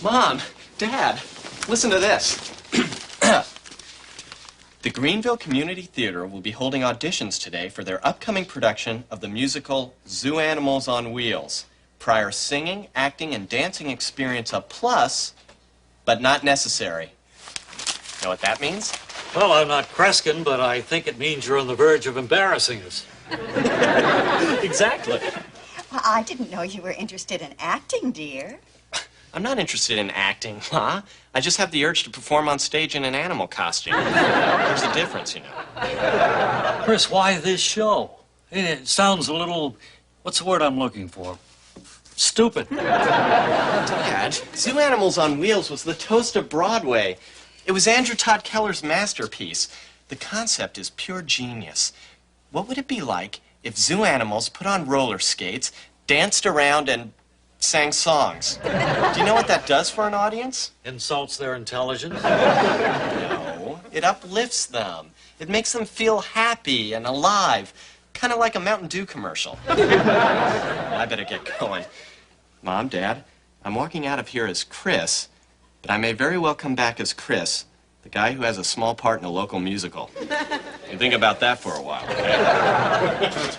Mom, Dad, listen to this. The Greenville Community Theater will be holding auditions today for their upcoming production of the musical Zoo Animals on Wheels. Prior singing, acting, and dancing experience a plus, but not necessary. Know what that means? Well, I'm not Kreskin, but I think it means you're on the verge of embarrassing us. Exactly. Well, I didn't know you were interested in acting, dear. I'm not interested in acting, Ma. I just have the urge to perform on stage in an animal costume. There's a difference, you know. Chris, why this show? It sounds a little, what's the word I'm looking for? Stupid. Dad, Zoo Animals on Wheels was the toast of Broadway. It was Andrew Todd Keller's masterpiece. The concept is pure genius. What would it be like if zoo animals put on roller skates, danced around, and sang songs? Do you know what that does for an audience? Insults their intelligence? No, it uplifts them. It makes them feel happy and alive, kind of like a Mountain Dew commercial. I better get going. Mom, Dad, I'm walking out of here as Chris, but I may very well come back as Chris, the guy who has a small part in a local musical. You think about that for a while, okay?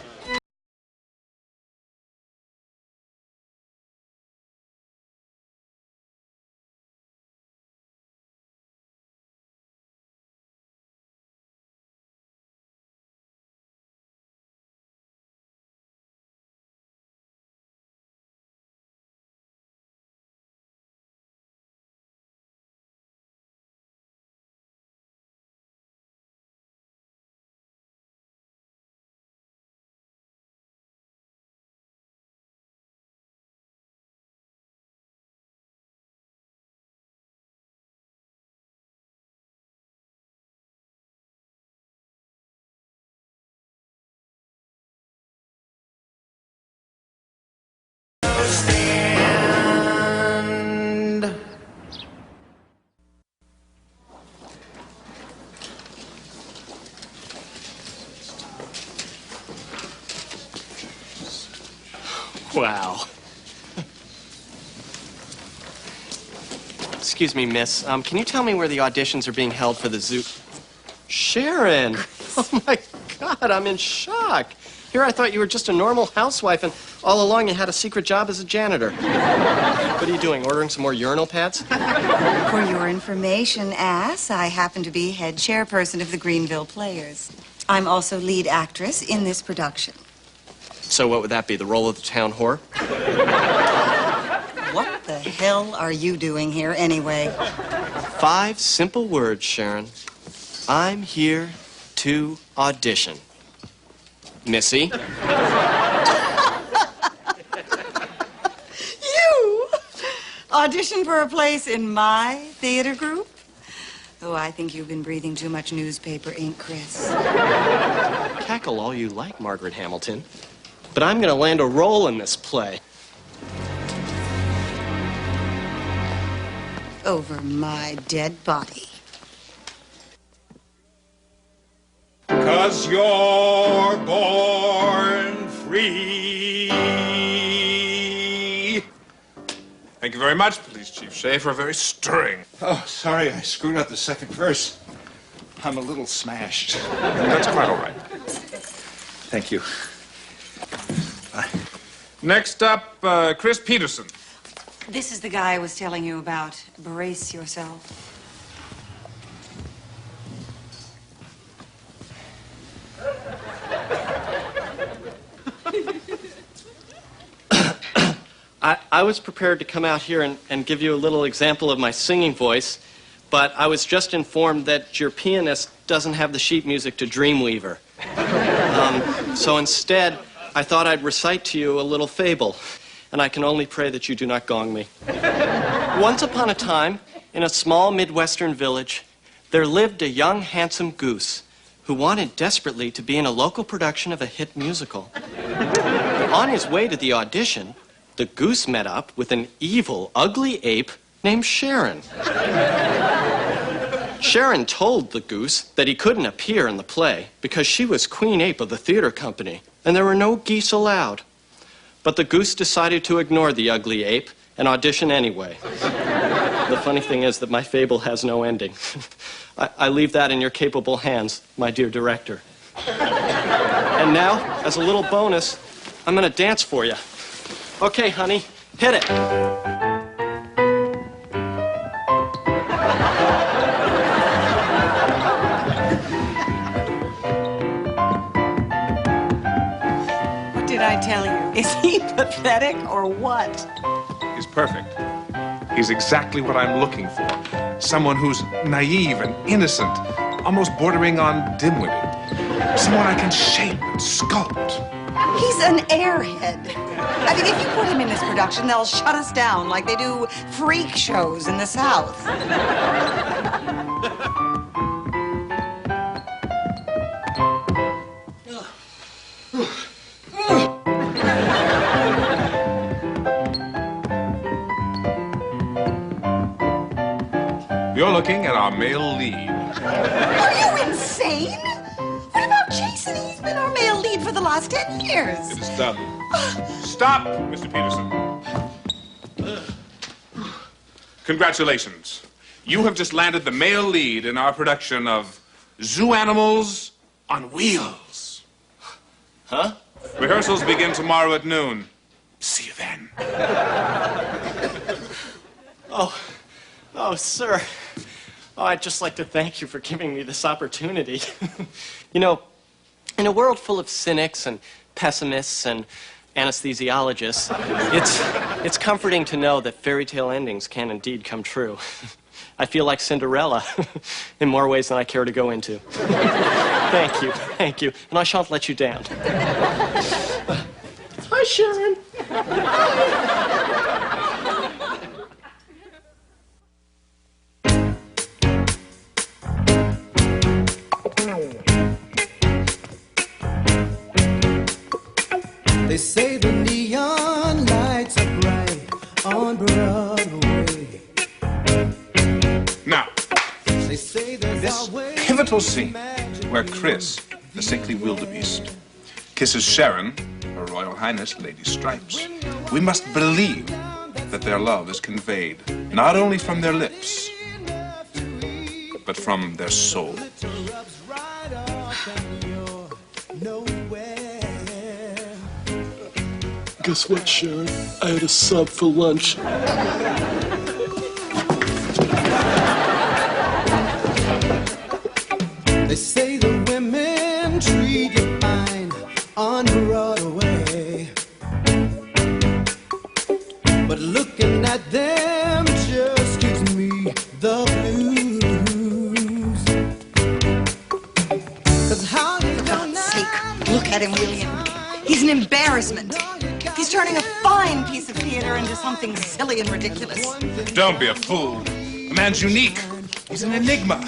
Stand. Wow. Excuse me, miss. Can you tell me where the auditions are being held for the zoo? Sharon! Oh, my God, I'm in shock. Here I thought you were just a normal housewife, and all along you had a secret job as a janitor. What are you doing, ordering some more urinal pads? For your information, Ass, I happen to be head chairperson of the Greenville Players. I'm also lead actress in this production. So what would that be, the role of the town whore? What the hell are you doing here anyway? 5 simple words, Sharon. I'm here to audition. Missy? You? Audition for a place in my theater group? Oh, I think you've been breathing too much newspaper ink, Chris. Cackle all you like, Margaret Hamilton. But I'm gonna land a role in this play. Over my dead body. 'Cause you're born free. Thank you very much, Police Chief Schaefer. Very stirring. Oh, sorry, I screwed up the second verse. I'm a little smashed. That's quite all right. Thank you. Next up, Chris Peterson. This is the guy I was telling you about. Brace yourself. I was prepared to come out here and give you a little example of my singing voice, but I was just informed that your pianist doesn't have the sheet music to Dreamweaver. So instead, I thought I'd recite to you a little fable, and I can only pray that you do not gong me. Once upon a time, in a small Midwestern village, there lived a young, handsome goose who wanted desperately to be in a local production of a hit musical. On his way to the audition, the goose met up with an evil, ugly ape named Sharon. Sharon told the goose that he couldn't appear in the play because she was queen ape of the theater company, and there were no geese allowed. But the goose decided to ignore the ugly ape and audition anyway. The funny thing is that my fable has no ending. I leave that in your capable hands, my dear director. And now, as a little bonus, I'm gonna dance for you. Okay, honey, hit it. What did I tell you? Is he pathetic or what? He's perfect. He's exactly what I'm looking for. Someone who's naive and innocent, almost bordering on dim-witted. Someone I can shape and sculpt. He's an airhead. I mean, if you put him in this production, they'll shut us down like they do freak shows in the South. You're looking at our male lead. Are you insane? What about Jason? He's been our male lead for the last 10 years. It is done. Stop, Mr. Peterson. Congratulations. You have just landed the male lead in our production of Zoo Animals on Wheels. Huh? Rehearsals begin tomorrow at noon. See you then. Oh, sir. Oh, I'd just like to thank you for giving me this opportunity. You know, in a world full of cynics and pessimists and anesthesiologists, it's comforting to know that fairy tale endings can indeed come true. I feel like Cinderella in more ways than I care to go into. Thank you, and I shan't let you down. Hi, Sharon. They say the neon lights are bright on Broadway. Now, They say there's this always pivotal scene where Chris, the sickly wildebeest, kisses Sharon, Her Royal Highness Lady Stripes. We must believe that their love is conveyed not only from their lips, but from their soul. Guess what, Sharon? I had a sub for lunch. They say the women treat you fine on Broadway, but looking at them just gives me the blues. 'Cause how you For gonna God's sake, look at him, William. He's an embarrassment. He's turning a fine piece of theater into something silly and ridiculous. Don't be a fool. The man's unique. He's an enigma.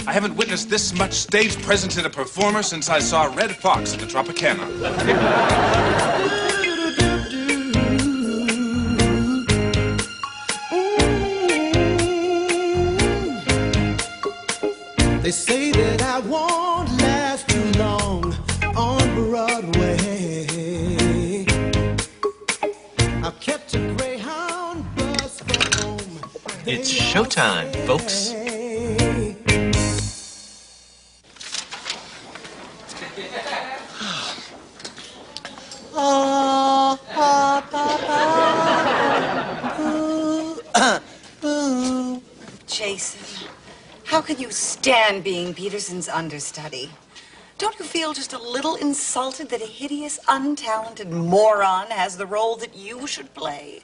I haven't witnessed this much stage presence in a performer since I saw Red Fox at the Tropicana. They say that I won't last too long on Broadway. I've kept a Greyhound bus for home. It's showtime, folks. Jason, how can you stand being Peterson's understudy? Don't you feel just a little insulted that a hideous, untalented moron has the role that you should play?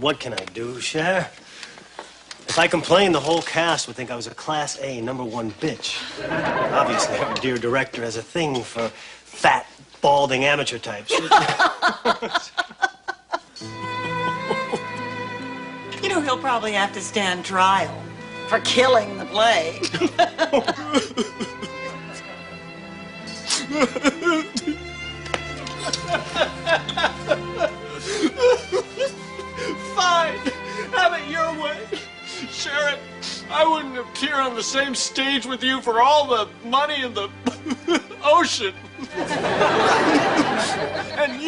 What can I do, Cher? If I complained, the whole cast would think I was a Class A #1 bitch. Obviously, our dear director has a thing for fat, balding amateur types. You know, he'll probably have to stand trial for killing the play. Fine. Have it your way. Sharon, I wouldn't appear on the same stage with you for all the money in the ocean. And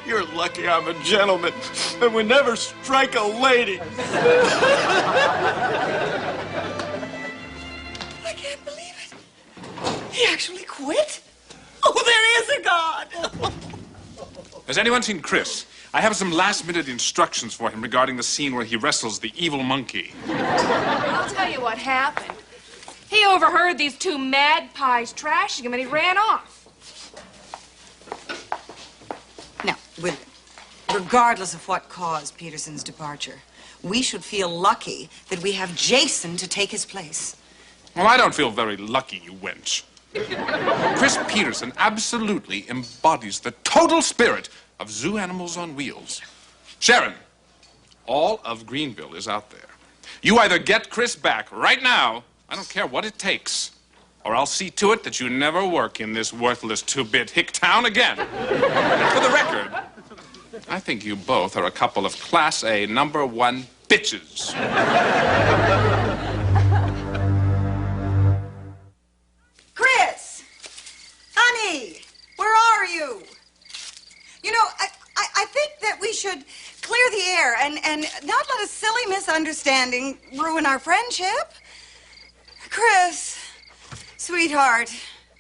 You're lucky I'm a gentleman and would never strike a lady. I can't believe it. He actually quit? Oh, there is a God. Has anyone seen Chris? I have some last-minute instructions for him regarding the scene where he wrestles the evil monkey. I'll tell you what happened. He overheard these two magpies trashing him and he ran off. Now, William, regardless of what caused Peterson's departure, we should feel lucky that we have Jason to take his place. Well, I don't feel very lucky, you wench. Chris Peterson absolutely embodies the total spirit of Zoo Animals on Wheels. Sharon, all of Greenville is out there. You either get Chris back right now, I don't care what it takes, or I'll see to it that you never work in this worthless two-bit hick town again. And for the record, I think you both are a couple of Class A #1 bitches. Chris! Honey! Where are you? You know, I think that we should clear the air and not let a silly misunderstanding ruin our friendship. Chris, sweetheart,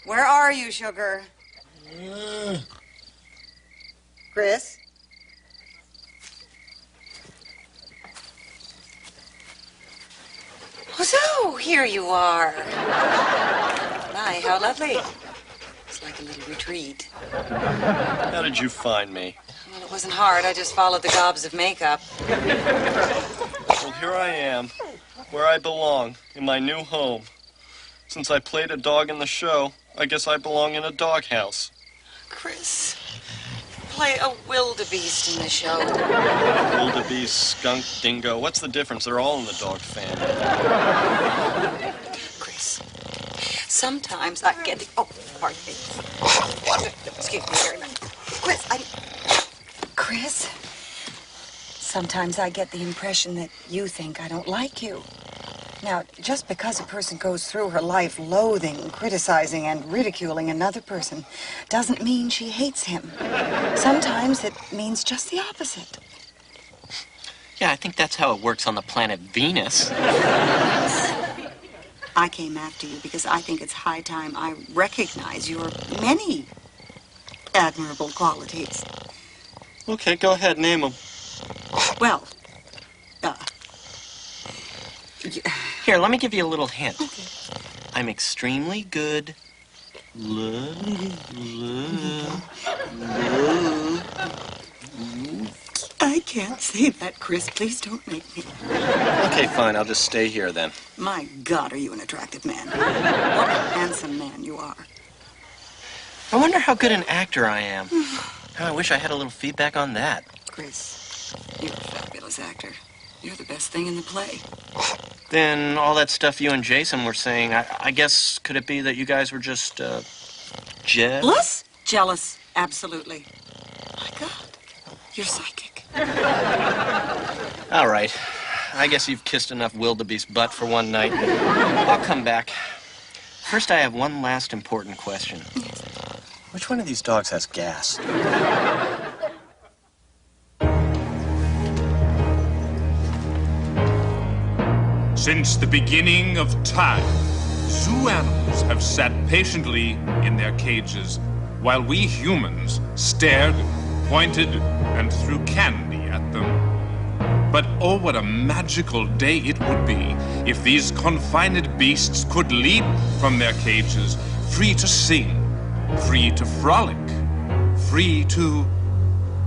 where are you, sugar? Chris? Oh, so here you are. My, how lovely. It's like a little retreat. How did you find me? Well, it wasn't hard. I just followed the gobs of makeup. Well, here I am, where I belong, in my new home. Since I played a dog in the show, I guess I belong in a doghouse. Chris, play a wildebeest in the show. Wildebeest, skunk, dingo. What's the difference? They're all in the dog family. Chris, sometimes I get the... Oh, pardon me. Excuse me very much. Chris, sometimes I get the impression that you think I don't like you. Now, just because a person goes through her life loathing, criticizing, and ridiculing another person doesn't mean she hates him. Sometimes it means just the opposite. Yeah, I think that's how it works on the planet Venus. I came after you because I think it's high time I recognize your many admirable qualities. Okay, go ahead, name them. Well, Here, let me give you a little hint. I'm extremely good. I can't say that, Chris. Please don't make me. Okay, fine. I'll just stay here then. My God, are you an attractive man? What a handsome man you are. I wonder how good an actor I am. I wish I had a little feedback on that. Chris, you're a fabulous actor. You're the best thing in the play. Then all that stuff you and Jason were saying, I guess, could it be that you guys were just, jealous? Jealous, absolutely. My God, you're psychic. All right. I guess you've kissed enough wildebeest butt for one night. I'll come back. First, I have one last important question. Which one of these dogs has gas? Since the beginning of time, zoo animals have sat patiently in their cages while we humans stared, pointed, and threw candy at them. But oh, what a magical day it would be if these confined beasts could leap from their cages, free to sing, free to frolic, free to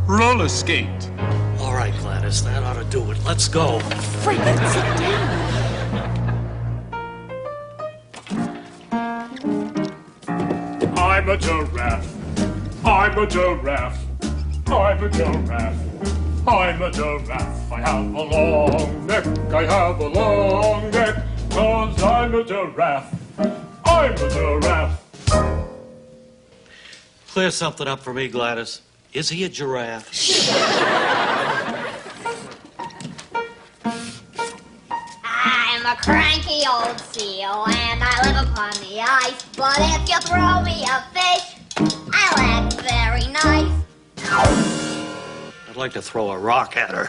roller skate. All right, Gladys, that ought to do it. Let's go. Frank, sit down. I'm a giraffe. I'm a giraffe. I'm a giraffe. I'm a giraffe. I have a long neck. I have a long neck. 'Cause I'm a giraffe. I'm a giraffe. Clear something up for me, Gladys. Is he a giraffe? I'm a cranky old seal, and I live upon the ice. But if you throw me a fish, I'll act very nice. I'd like to throw a rock at her.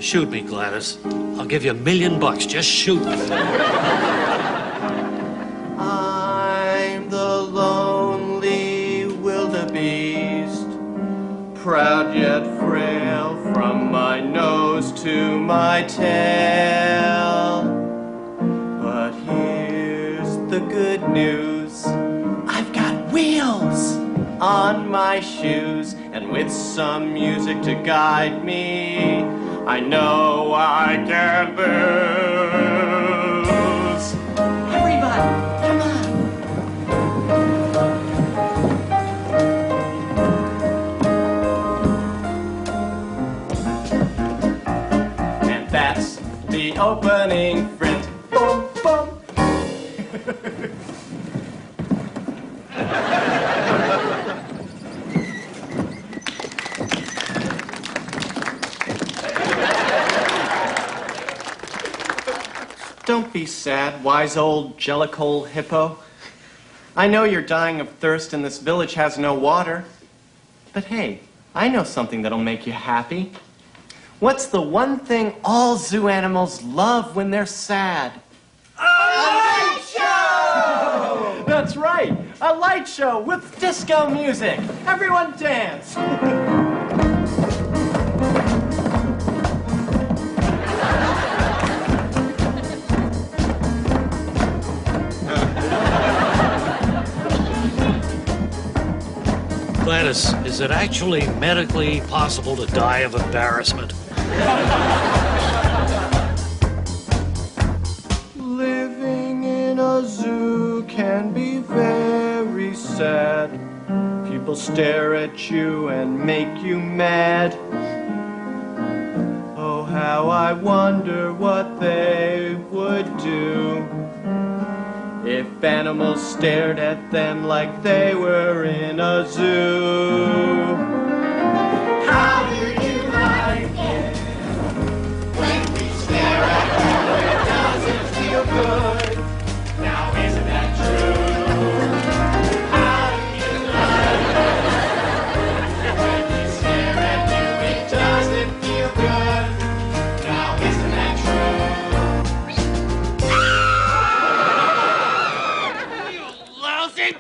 Shoot me, Gladys. I'll give you $1 million. Just shoot me. I'm the lonely wildebeest, proud yet frail from my nose to my tail. But here's the good news, I've got wheels on my shoes, and with some music to guide me, I know I can lose. Everybody, come on. And that's the opening print. Boom, boom. Don't be sad, wise old jellicoal hippo. I know you're dying of thirst and this village has no water. But hey, I know something that'll make you happy. What's the one thing all zoo animals love when they're sad? A light show! That's right, a light show with disco music. Everyone dance. Gladys, is it actually medically possible to die of embarrassment? Living in a zoo can be very sad. People stare at you and make you mad. Oh, how I wonder what they would do if animals stared at them like they were in a zoo. How do you like it when we stare at you? It doesn't feel good. Now isn't that true? How do you like it when we stare at you? It doesn't feel good. Now isn't that true?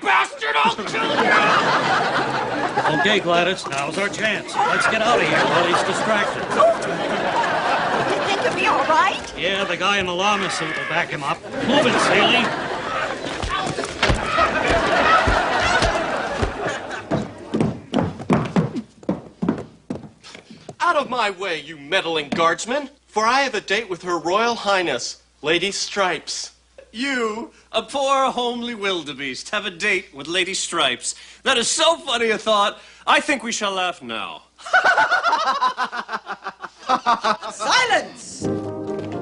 Bastard, I'll kill you! Okay, Gladys, now's our chance. Let's get out of here while he's distracted. You think you'll be all right? Yeah, the guy in the llama suit will back him up. Move it, Seeley. Out of my way, you meddling guardsman, for I have a date with Her Royal Highness, Lady Stripes. You, a poor, homely wildebeest, have a date with Lady Stripes. That is so funny a thought. I think we shall laugh now. Silence!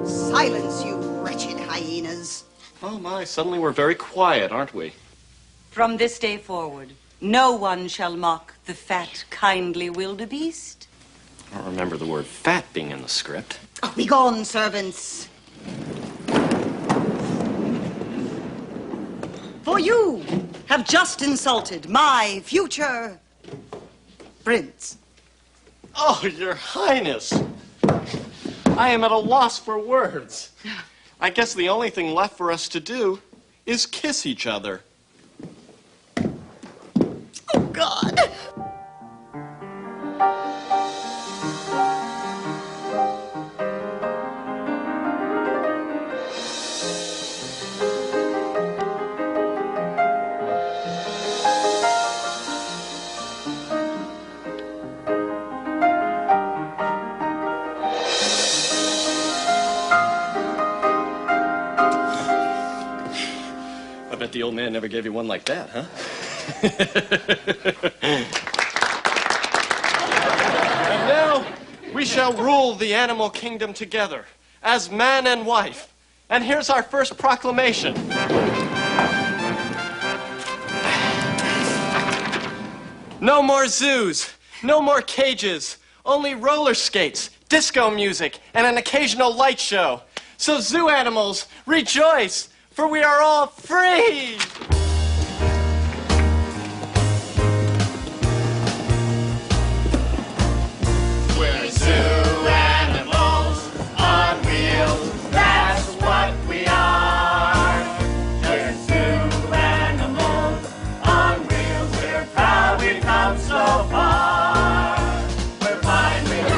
Silence, you wretched hyenas. Oh my, suddenly we're very quiet, aren't we? From this day forward, no one shall mock the fat, kindly wildebeest. I don't remember the word fat being in the script. Oh, begone, servants. For you have just insulted my future prince. Oh, Your Highness. I am at a loss for words. I guess the only thing left for us to do is kiss each other. Oh, God. I bet the old man never gave you one like that, huh? And now we shall rule the animal kingdom together as man and wife. And here's our first proclamation. No more zoos, no more cages, only roller skates, disco music, and an occasional light show. So zoo animals, rejoice, for we are all free! We're zoo animals on wheels, that's what we are. We're zoo animals on wheels, we're proud we've come so far. We're fine with you,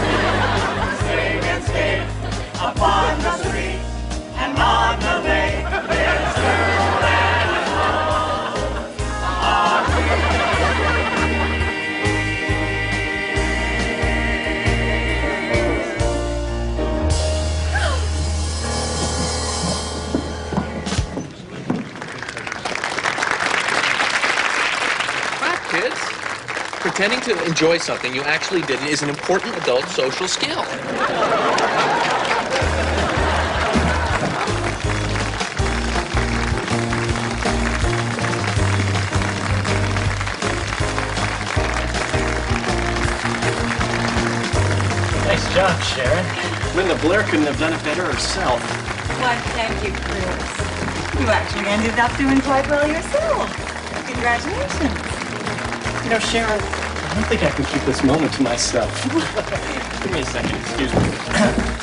sing and skate upon the street and on the lake. We're zoo animals on wheels. Kids, pretending to enjoy something you actually didn't is an important adult social skill. Nice job, Sharon. Linda Blair couldn't have done it better herself. Why, thank you, Chris. You actually ended up doing quite well yourself. Congratulations. You know, Sharon, I don't think I can keep this moment to myself. Give me a second, excuse me.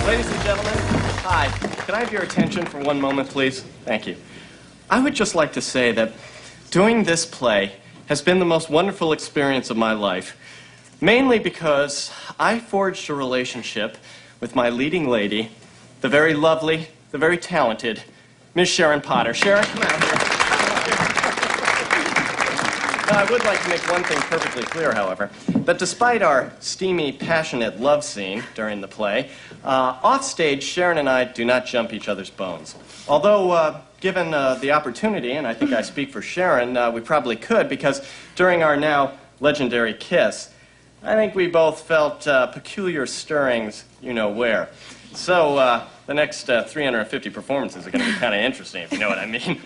Ladies and gentlemen, hi. Can I have your attention for one moment, please? Thank you. I would just like to say that doing this play has been the most wonderful experience of my life, mainly because I forged a relationship with my leading lady, the very lovely, the very talented Miss Sharon Potter. Sharon, come out here. Now, I would like to make one thing perfectly clear, however, that despite our steamy, passionate love scene during the play, offstage, Sharon and I do not jump each other's bones. Although, given the opportunity, and I think I speak for Sharon, we probably could, because during our now legendary kiss, I think we both felt peculiar stirrings, you know where. So, the next 350 performances are going to be kind of interesting, if you know what I mean.